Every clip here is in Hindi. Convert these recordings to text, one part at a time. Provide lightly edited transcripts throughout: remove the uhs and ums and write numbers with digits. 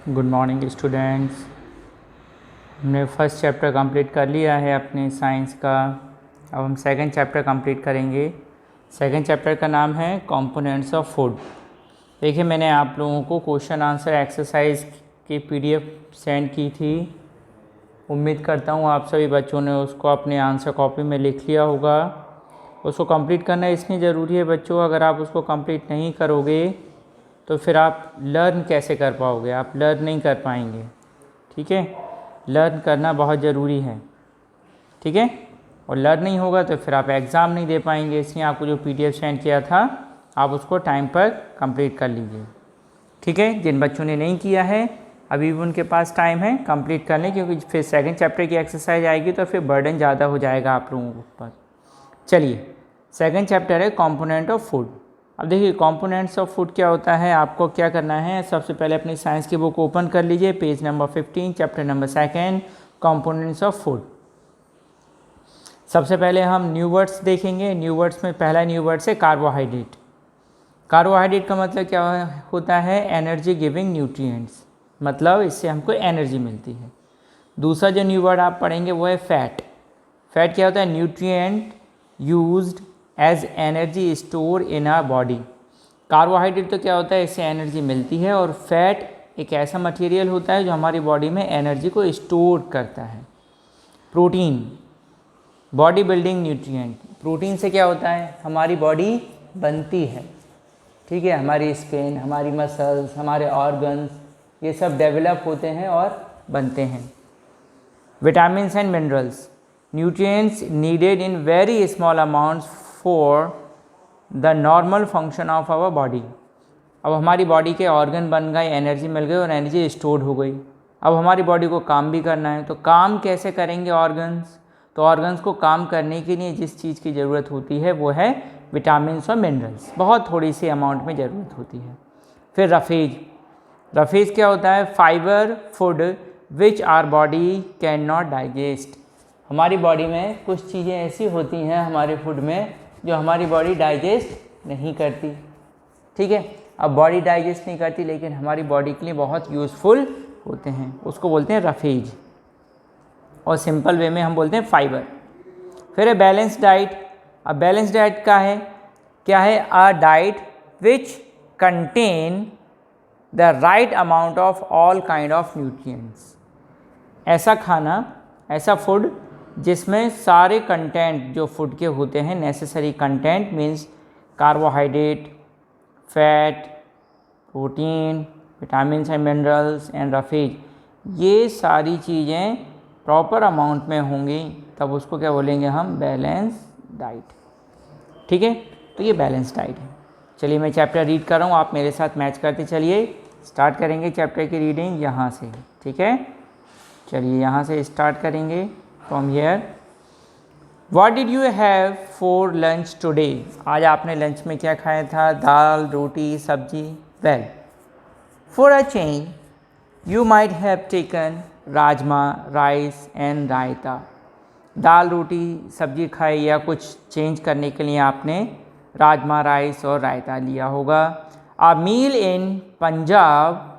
Good morning students. हमने फर्स्ट चैप्टर कंप्लीट कर लिया है अपने साइंस का। अब हम सेकंड चैप्टर कंप्लीट करेंगे। सेकंड चैप्टर का नाम है कंपोनेंट्स ऑफ फूड। देखिए, मैंने आप लोगों को क्वेश्चन आंसर एक्सरसाइज की पीडीएफ सेंड की थी। उम्मीद करता हूँ आप सभी बच्चों ने उसको अपने आंसर कॉपी में लिख लिया होगा। उसको कंप्लीट करना इसलिए ज़रूरी है बच्चों, अगर आप उसको कंप्लीट नहीं करोगे तो फिर आप लर्न कैसे कर पाओगे, आप लर्न नहीं कर पाएंगे। ठीक है, लर्न करना बहुत ज़रूरी है। ठीक है, और लर्न नहीं होगा तो फिर आप एग्ज़ाम नहीं दे पाएंगे। इसलिए आपको जो पीडीएफ सेंड किया था आप उसको टाइम पर कंप्लीट कर लीजिए। ठीक है, जिन बच्चों ने नहीं किया है अभी भी उनके पास टाइम है कंप्लीट करने, क्योंकि फिर सेकंड चैप्टर की एक्सरसाइज आएगी तो फिर बर्डन ज़्यादा हो जाएगा आप लोगों के ऊपर। चलिए, सेकंड चैप्टर है कंपोनेंट ऑफ फूड। अब देखिए, कंपोनेंट्स ऑफ फूड क्या होता है, आपको क्या करना है, सबसे पहले अपनी साइंस की बुक ओपन कर लीजिए, page number 15, chapter number 2, components of food. सबसे पहले हम न्यू वर्ड्स देखेंगे। न्यू वर्ड्स में पहला न्यू वर्ड्स है कार्बोहाइड्रेट। कार्बोहाइड्रेट का मतलब क्या होता है, एनर्जी गिविंग न्यूट्रिएंट्स, मतलब इससे हमको एनर्जी मिलती है। दूसरा जो न्यू वर्ड आप पढ़ेंगे वो है फैट। फैट क्या होता है, nutrient used as energy store in our body. Carbohydrate तो क्या होता है, इससे एनर्जी मिलती है, और फैट एक ऐसा मटेरियल होता है जो हमारी बॉडी में एनर्जी को स्टोर करता है। Protein, body building nutrient. Protein से क्या होता है, हमारी बॉडी बनती है। ठीक है, हमारी स्किन, हमारी मसल्स, हमारे ऑर्गन्स, ये सब डेवलप होते हैं और बनते हैं। Vitamins and minerals, nutrients needed in very small amounts for the normal function of our body। अब हमारी बॉडी के ऑर्गन बन गए, एनर्जी मिल गई और एनर्जी स्टोर हो गई। अब हमारी बॉडी को काम भी करना है, तो काम कैसे करेंगे ऑर्गन्स, तो ऑर्गन्स को काम करने के लिए जिस चीज़ की ज़रूरत होती है वो है विटामिन्स और मिनरल्स, बहुत थोड़ी सी अमाउंट में ज़रूरत होती है। फिर रफेज, रफेज क्या होता है, fibre food which our body can not digest. हमारी बॉडी में कुछ चीज़ें ऐसी होती हैं हमारे फूड में जो हमारी बॉडी डाइजेस्ट नहीं करती। ठीक है, अब बॉडी डाइजेस्ट नहीं करती लेकिन हमारी बॉडी के लिए बहुत यूज़फुल होते हैं, उसको बोलते हैं रफेज, और सिंपल वे में हम बोलते हैं फाइबर। फिर है बैलेंस डाइट। अब बैलेंस डाइट का है क्या है, a diet which contain the right amount of all kind of nutrients. ऐसा खाना, ऐसा फूड जिसमें सारे कंटेंट जो फूड के होते हैं, necessary content means carbohydrate, fat, protein, vitamins and minerals and roughage, ये सारी चीज़ें प्रॉपर अमाउंट में होंगी, तब उसको क्या बोलेंगे हम, बैलेंस डाइट। ठीक है, तो ये बैलेंस डाइट है। चलिए, मैं चैप्टर रीड कर रहा हूँ, आप मेरे साथ मैच करते चलिए। स्टार्ट करेंगे चैप्टर की रीडिंग यहाँ से। ठीक है, चलिए यहाँ से स्टार्ट करेंगे। From here, what did you have for lunch today. आज आपने लंच में क्या खाया था, दाल, रोटी, सब्जी। Well, for a change you might have taken rajma, rice and raita. दाल, रोटी, सब्जी खाई, या कुछ चेंज करने के लिए आपने राजमा, राइस और रायता लिया होगा। अ मील इन पंजाब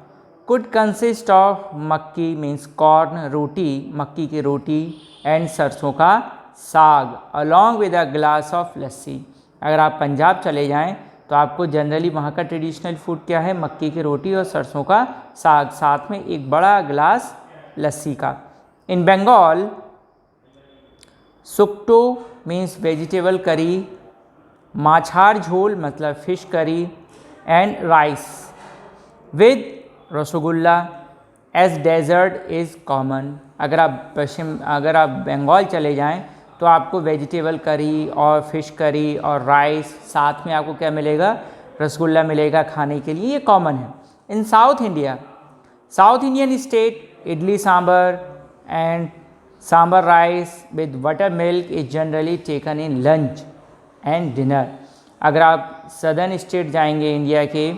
could consist of मक्की मीन्स कॉर्न, रोटी, मक्की की रोटी, एंड सरसों का साग, along with a glass of लस्सी। अगर आप पंजाब चले जाएं तो आपको जनरली वहाँ का ट्रेडिशनल फूड क्या है, मक्की की रोटी और सरसों का साग, साथ में एक बड़ा ग्लास लस्सी का। In Bengal, shukto means vegetable curry, macher jhol मतलब fish curry, and rice with rasgulla as dessert is common. अगर आप बंगाल चले जाएं तो आपको वेजिटेबल करी और फिश करी और राइस, साथ में आपको क्या मिलेगा, रसगुल्ला मिलेगा खाने के लिए, ये कॉमन है। In South India, South Indian state, idli sambar and sambar rice with butter milk is generally taken in lunch and dinner. अगर आप सदर्न स्टेट जाएंगे इंडिया के,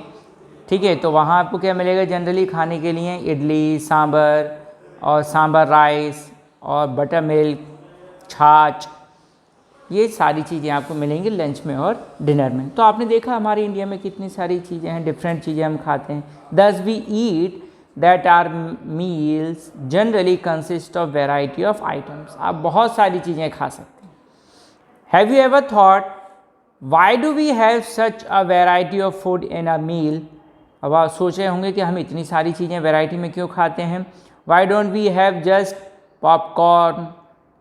ठीक है, तो वहाँ आपको क्या मिलेगा जनरली खाने के लिए, इडली सांबर और सांबर राइस और बटर मिल्क, छाछ, ये सारी चीज़ें आपको मिलेंगी लंच में और डिनर में। तो आपने देखा हमारे इंडिया में कितनी सारी चीज़ें हैं, डिफरेंट चीज़ें हम खाते हैं। Thus we eat that our meals generally consist of variety of items. आप बहुत सारी चीज़ें खा सकते हैं. Have you ever thought why do we have such a variety of food in a meal? अब आप सोच रहे होंगे कि हम इतनी सारी चीज़ें वैरायटी में क्यों खाते हैं. Why don't we have just popcorn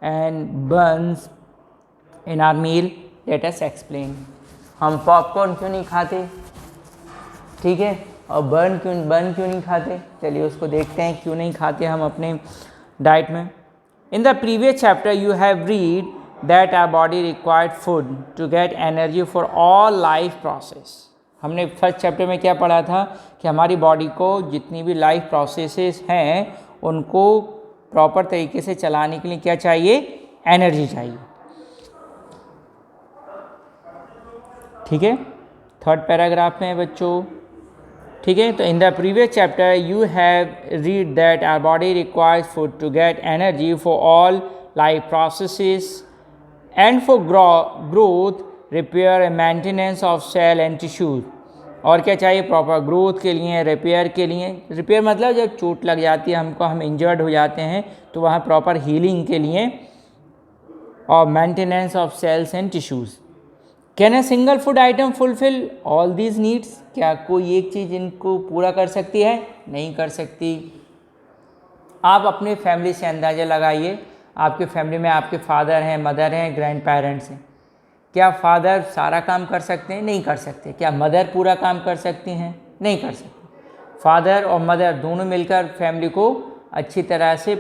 and buns in our meal? Let us explain. हम पॉपकॉर्न क्यों नहीं खाते, ठीक है, और बन क्यों नहीं खाते. चलिए उसको देखते हैं क्यों नहीं खाते हम अपने डाइट में. In the previous chapter you have read that our body required food to get energy for all life process. हमने फर्स्ट चैप्टर में क्या पढ़ा था कि हमारी बॉडी को जितनी भी लाइफ प्रोसेसेस हैं उनको प्रॉपर तरीके से चलाने के लिए क्या चाहिए, एनर्जी चाहिए. ठीक है, थर्ड पैराग्राफ में बच्चों. ठीक है, तो in the previous chapter you have read that our body requires food to get energy for all life processes and for growth, repair and maintenance of cell and tissues. और क्या चाहिए, प्रॉपर ग्रोथ के लिए, रिपेयर के लिए. रिपेयर मतलब जब चोट लग जाती है हमको, हम इंजर्ड हो जाते हैं तो वहाँ प्रॉपर हीलिंग के लिए, और maintenance of cells and tissues. Can a single food item fulfil all these needs? क्या कोई एक चीज़ इनको पूरा कर सकती है? नहीं कर सकती. आप अपने फैमिली से अंदाज़ा लगाइए. आपके फैमिली में आपके फादर हैं, मदर हैं, ग्रैंड पेरेंट्स हैं. क्या फादर सारा काम कर सकते हैं? नहीं कर सकते. क्या मदर पूरा काम कर सकती हैं? नहीं कर सकते. फादर और मदर दोनों मिलकर फैमिली को अच्छी तरह से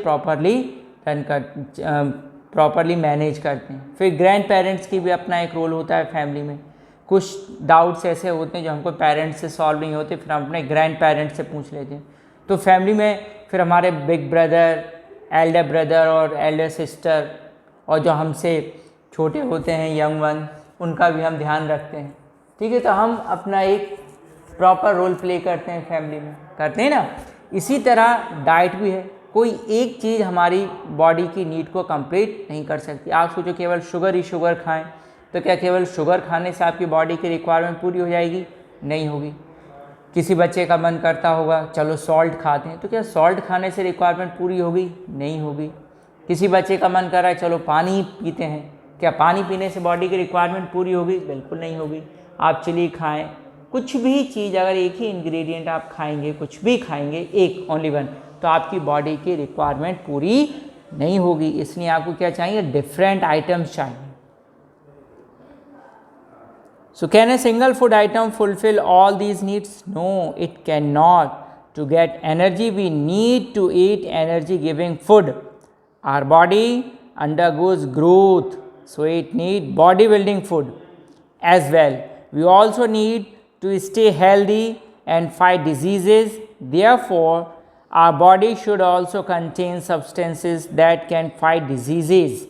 प्रॉपरली मैनेज करते हैं. फिर ग्रैंड पेरेंट्स की भी अपना एक रोल होता है फैमिली में. कुछ डाउट्स ऐसे होते हैं जो हमको पेरेंट्स से सॉल्व नहीं होते, फिर हम अपने ग्रैंड पेरेंट्स से पूछ लेते हैं. तो फैमिली में फिर हमारे बिग ब्रदर, एल्डर ब्रदर और एल्डर सिस्टर, और जो हमसे छोटे होते हैं यंग वन, उनका भी हम ध्यान रखते हैं. ठीक है, तो हम अपना एक प्रॉपर रोल प्ले करते हैं फैमिली में, करते हैं ना. इसी तरह डाइट भी है. कोई एक चीज़ हमारी बॉडी की नीड को कंप्लीट नहीं कर सकती. आप सोचो केवल शुगर ही शुगर खाएं, तो क्या केवल शुगर खाने से आपकी बॉडी की रिक्वायरमेंट पूरी हो जाएगी? नहीं होगी. किसी बच्चे का मन करता होगा चलो सॉल्ट खाते हैं, तो क्या सॉल्ट खाने से रिक्वायरमेंट पूरी होगी? नहीं होगी. किसी बच्चे का मन कर रहा है चलो पानी पीते हैं, क्या पानी पीने से बॉडी की रिक्वायरमेंट पूरी होगी? बिल्कुल नहीं होगी. आप चिली खाएं, कुछ भी चीज़ अगर एक ही इंग्रेडिएंट आप खाएंगे, कुछ भी खाएंगे, एक ओनली वन, तो आपकी बॉडी की रिक्वायरमेंट पूरी नहीं होगी. इसलिए आपको क्या चाहिए? डिफरेंट आइटम्स चाहिए. So can a single food item fulfil all these needs? No, it can not. To get energy we need to eat energy giving food. Our body undergoes growth, so it need body building food as well. We also need to stay healthy and fight diseases. Therefore, our body should also contain substances that can fight diseases.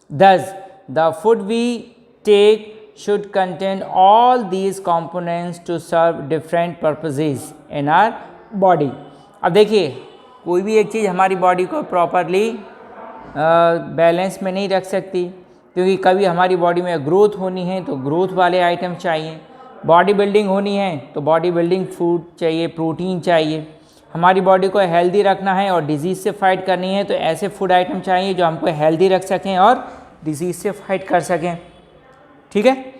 Thus, the food we take should contain all these components to serve different purposes in our body. अब देखिए, कोई भी एक चीज़ हमारी बॉडी को प्रॉपरली बैलेंस में नहीं रख सकती, क्योंकि कभी हमारी बॉडी में ग्रोथ होनी है तो ग्रोथ वाले आइटम चाहिए, बॉडी बिल्डिंग होनी है तो बॉडी बिल्डिंग फूड चाहिए, प्रोटीन चाहिए. हमारी बॉडी को हेल्दी रखना है और डिजीज़ से फाइट करनी है तो ऐसे फूड आइटम चाहिए जो हमको हेल्दी रख सकें और डिजीज़ से फाइट कर सकें. ठीक है,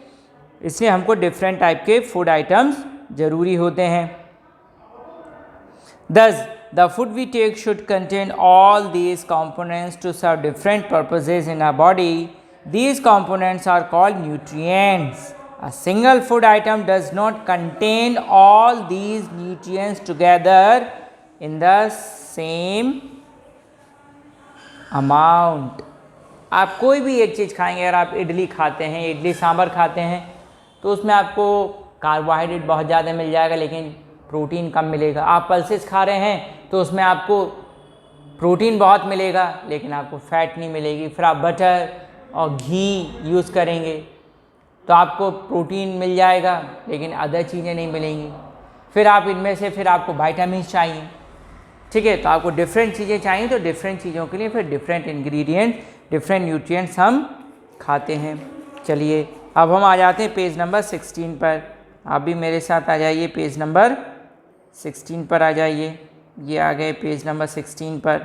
इसलिए हमको डिफरेंट टाइप के फूड आइटम्स ज़रूरी होते हैं. Thus, the food we take should contain all these components to serve different purposes in our body. These components are called nutrients. A single food item does not contain all these nutrients together in the same amount. आप कोई भी एक चीज़ खाएंगे, अगर आप इडली खाते हैं, इडली सांभर खाते हैं, तो उसमें आपको कार्बोहाइड्रेट बहुत ज़्यादा मिल जाएगा लेकिन प्रोटीन कम मिलेगा. आप पल्सेस खा रहे हैं तो उसमें आपको प्रोटीन बहुत मिलेगा लेकिन आपको फैट नहीं मिलेगी. फिर आप बटर और घी यूज़ करेंगे तो आपको प्रोटीन मिल जाएगा लेकिन अदर चीज़ें नहीं मिलेंगी. फिर आप इनमें से फिर आपको विटामिन चाहिए. ठीक है, तो आपको डिफरेंट चीज़ें चाहिए, तो डिफरेंट चीज़ों के लिए फिर डिफरेंट इंग्रेडिएंट, डिफरेंट न्यूट्रिएंट्स हम खाते हैं. चलिए अब हम आ जाते हैं पेज नंबर 16 पर. आप भी मेरे साथ आ जाइए, पेज नंबर 16 पर आ जाइए. ये आ गए पेज नंबर 16 पर,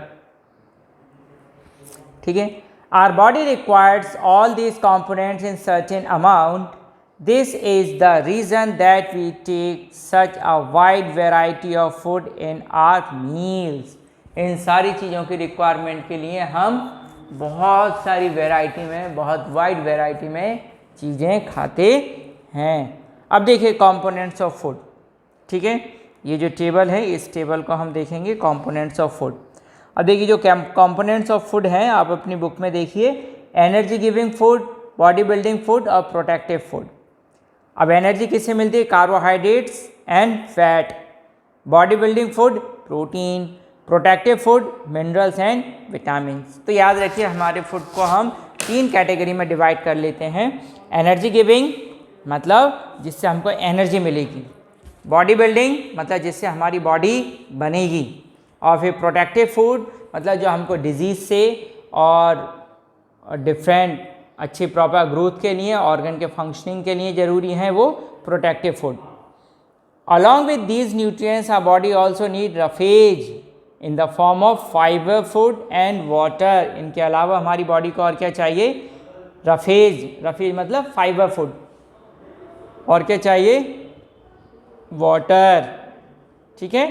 ठीक है। Our body requires all these components in certain amount, this is the reason that we take such a wide variety of food in our meals. इन सारी चीज़ों की रिक्वायरमेंट के लिए हम बहुत सारी वैरायटी में, बहुत वाइड वैरायटी में चीज़ें खाते हैं। अब देखिए कंपोनेंट्स ऑफ फूड, ठीक है। ये जो टेबल है, इस टेबल को हम देखेंगे कंपोनेंट्स ऑफ फूड। अब देखिए जो कंपोनेंट्स ऑफ फूड हैं, आप अपनी बुक में देखिए, energy giving food, body building food और प्रोटेक्टिव फूड। अब एनर्जी किससे मिलती है? Carbohydrates and fat. Body building food protein, protective food minerals and vitamins. तो याद रखिए हमारे फूड को हम 3 कैटेगरी में डिवाइड कर लेते हैं। एनर्जी गिविंग मतलब जिससे हमको एनर्जी मिलेगी, बॉडी बिल्डिंग मतलब जिससे हमारी बॉडी बनेगी, और फिर प्रोटेक्टिव फूड मतलब जो हमको डिजीज़ से और डिफरेंट अच्छी प्रॉपर ग्रोथ के लिए, ऑर्गन के फंक्शनिंग के लिए ज़रूरी है वो protective food. Along with these nutrients our body also need roughage in the form of fibre food and water. इनके अलावा हमारी बॉडी को और क्या चाहिए? रफेज, रफेज मतलब फाइबर फूड, और क्या चाहिए? वाटर, ठीक है।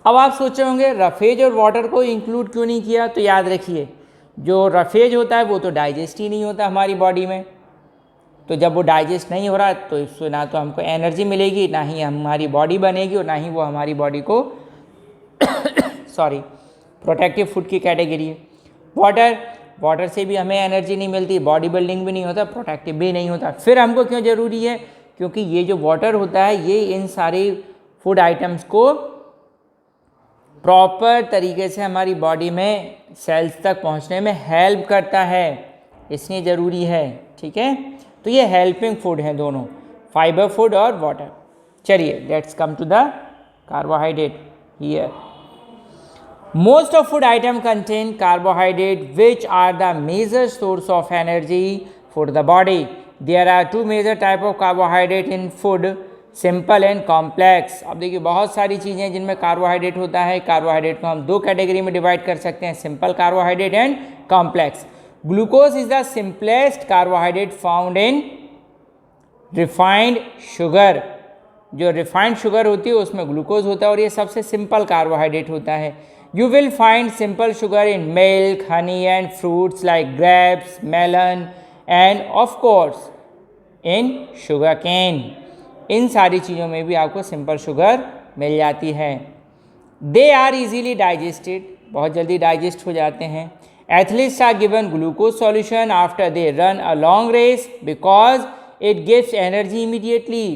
अब आप सोच रहे होंगे रफेज और वाटर को इंक्लूड क्यों नहीं किया? तो याद रखिए जो रफेज होता है वो तो डाइजेस्ट ही नहीं होता हमारी बॉडी में, तो जब वो डाइजेस्ट नहीं हो रहा तो इससे ना तो हमको एनर्जी मिलेगी, ना ही हमारी बॉडी बनेगी, और ना ही वो हमारी बॉडी को सॉरी प्रोटेक्टिव फूड की कैटेगरी है। वाटर, वाटर से भी हमें एनर्जी नहीं मिलती, बॉडी बिल्डिंग भी नहीं होता, प्रोटेक्टिव भी नहीं होता। फिर हमको क्यों ज़रूरी है? क्योंकि ये जो वाटर होता है ये इन सारी फूड आइटम्स को प्रॉपर तरीके से हमारी बॉडी में सेल्स तक पहुंचने में हेल्प करता है, इसलिए ज़रूरी है, ठीक है। तो ये हेल्पिंग फूड है दोनों, फाइबर फूड और वाटर। चलिए let's come to the carbohydrate here. Most of food item contain carbohydrate which are the major source of energy for the body. There are 2 major type of carbohydrate in food, simple and complex. अब देखिए बहुत सारी चीज़ें जिनमें कार्बोहाइड्रेट होता है। कार्बोहाइड्रेट को हम 2 कैटेगरी में डिवाइड कर सकते हैं, simple carbohydrate and complex. Glucose is the simplest carbohydrate found in refined sugar. जो रिफाइंड शुगर होती है उसमें ग्लूकोज होता है और ये सबसे सिंपल कार्बोहाइड्रेट होता है। You will find simple sugar in milk, honey and fruits like grapes, melon and of course in sugarcane. इन सारी चीज़ों में भी आपको सिंपल शुगर मिल जाती है। They are easily digested, बहुत जल्दी डाइजेस्ट हो जाते हैं। Athletes are given glucose solution after they run a long race because it gives energy immediately.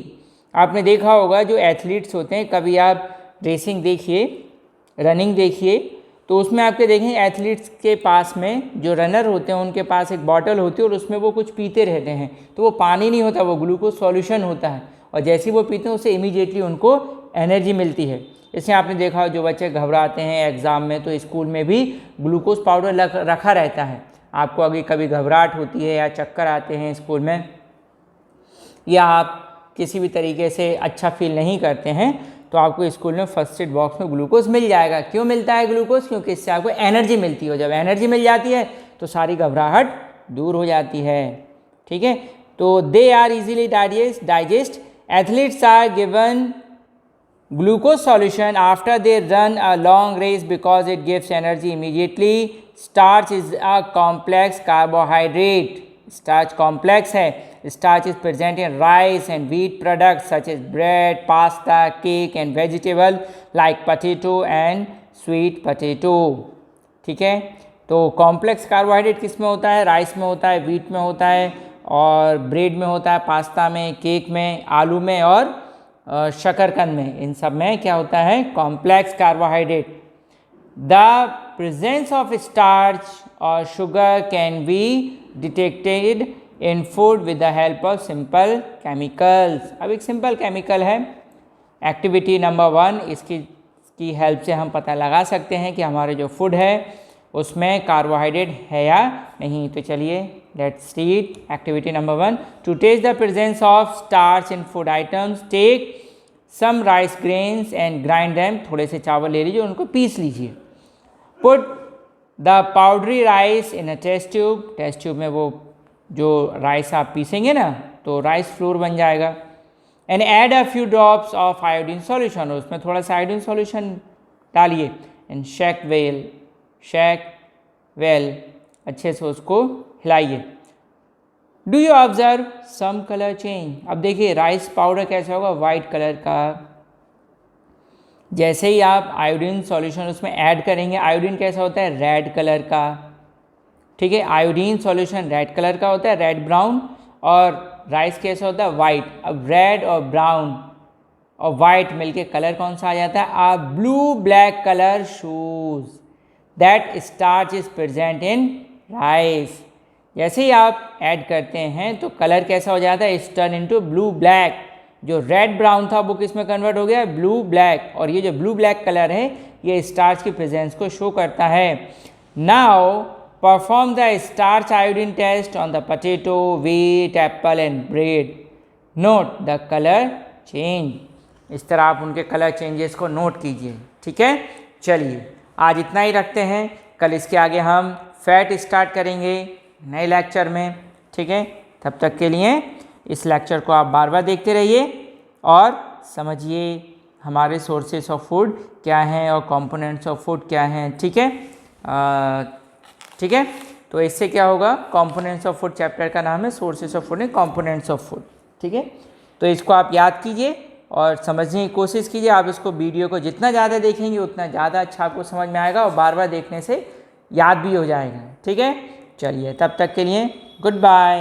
आपने देखा होगा जो एथलीट्स होते हैं, कभी आप रेसिंग देखिए, रनिंग देखिए, तो उसमें आपके देखें एथलीट्स के पास में जो रनर होते हैं उनके पास एक बॉटल होती है और उसमें वो कुछ पीते रहते हैं, तो वो पानी नहीं होता, वो ग्लूकोज सॉल्यूशन होता है, और जैसे ही वो पीते हैं उससे इमीडिएटली उनको एनर्जी मिलती है। इसलिए आपने देखा जो बच्चे घबराते हैं एग्ज़ाम में तो स्कूल में भी ग्लूकोज पाउडर रखा रहता है। आपको अगर कभी घबराहट होती है या चक्कर आते हैं स्कूल में, या आप किसी भी तरीके से अच्छा फील नहीं करते हैं, तो आपको स्कूल में फर्स्ट एड बॉक्स में ग्लूकोज मिल जाएगा। क्यों मिलता है ग्लूकोज? क्योंकि इससे आपको एनर्जी मिलती है, और जब एनर्जी मिल जाती है तो सारी घबराहट दूर हो जाती है, ठीक है। तो they are easily digest. Athletes are given glucose solution after they run a long race because it gives energy immediately. Starch is a complex carbohydrate, starch complex है। Starch is present in rice and wheat products such as bread, pasta, cake and vegetable like potato and sweet potato, ठीक है। तो कॉम्प्लेक्स कार्बोहाइड्रेट किस में होता है? राइस में होता है, व्हीट में होता है, और ब्रेड में होता है, पास्ता में, केक में, आलू में और शकरकंद में। इन सब में क्या होता है? Complex carbohydrate. The presence of starch और sugar can be detected in food with the help of simple chemicals. अब एक सिंपल केमिकल है एक्टिविटी नंबर 1, इसकी हेल्प से हम पता लगा सकते हैं कि हमारे जो फूड है उसमें कार्बोहाइड्रेट है या नहीं। तो चलिए let's read activity number 1। To test the presence of starch in food items take some rice grains and grind them, थोड़े से चावल ले लीजिए, उनको पीस लीजिए। Put the powdery rice in a test tube, test tube में वो जो राइस आप पीसेंगे ना तो राइस फ्लोर बन जाएगा। And add a few drops of iodine solution, उसमें थोड़ा सा आयोडीन सॉल्यूशन डालिए। एंड शेक वेल, अच्छे से उसको हिलाइए। Do you observe some colour change, अब देखिए राइस पाउडर कैसा होगा, वाइट कलर का। जैसे ही आप आयोडीन सॉल्यूशन उसमें ऐड करेंगे, आयोडीन कैसा होता है, रेड कलर का, ठीक है, आयोडीन सॉल्यूशन रेड कलर का होता है, रेड ब्राउन, और राइस कैसा होता है, वाइट। अब रेड और ब्राउन और वाइट मिलके कलर कौन सा आ जाता है, a blue black colour shows that starch is present in rice. जैसे ही आप ऐड करते हैं तो कलर कैसा हो जाता है, it's turn into blue black. जो रेड ब्राउन था वो किस में कन्वर्ट हो गया, ब्लू ब्लैक। और ये जो ब्लू ब्लैक कलर है ये स्टार्च की प्रेजेंस को शो करता है। Now perform the starch iodine test on the potato, wheat, apple and bread. Note the colour change, इस तरह आप उनके कलर चेंजेस को नोट कीजिए। ठीक है, चलिए आज इतना ही रखते हैं, कल इसके आगे हम फैट स्टार्ट करेंगे नए लेक्चर में। ठीक है, तब तक के लिए इस लेक्चर को आप बार बार देखते रहिए और समझिए हमारे सोर्सेस ऑफ फूड क्या हैं और कंपोनेंट्स ऑफ फूड क्या हैं। ठीक है, ठीक है, तो इससे क्या होगा, कंपोनेंट्स ऑफ फूड चैप्टर का नाम है sources of food and components of food. ठीक है, तो इसको आप याद कीजिए और समझने की कोशिश कीजिए। आप इसको वीडियो को जितना ज़्यादा देखेंगे उतना ज़्यादा अच्छा आपको समझ में आएगा और बार बार देखने से याद भी हो जाएगा। ठीक है, चलिए तब तक के लिए गुड बाय।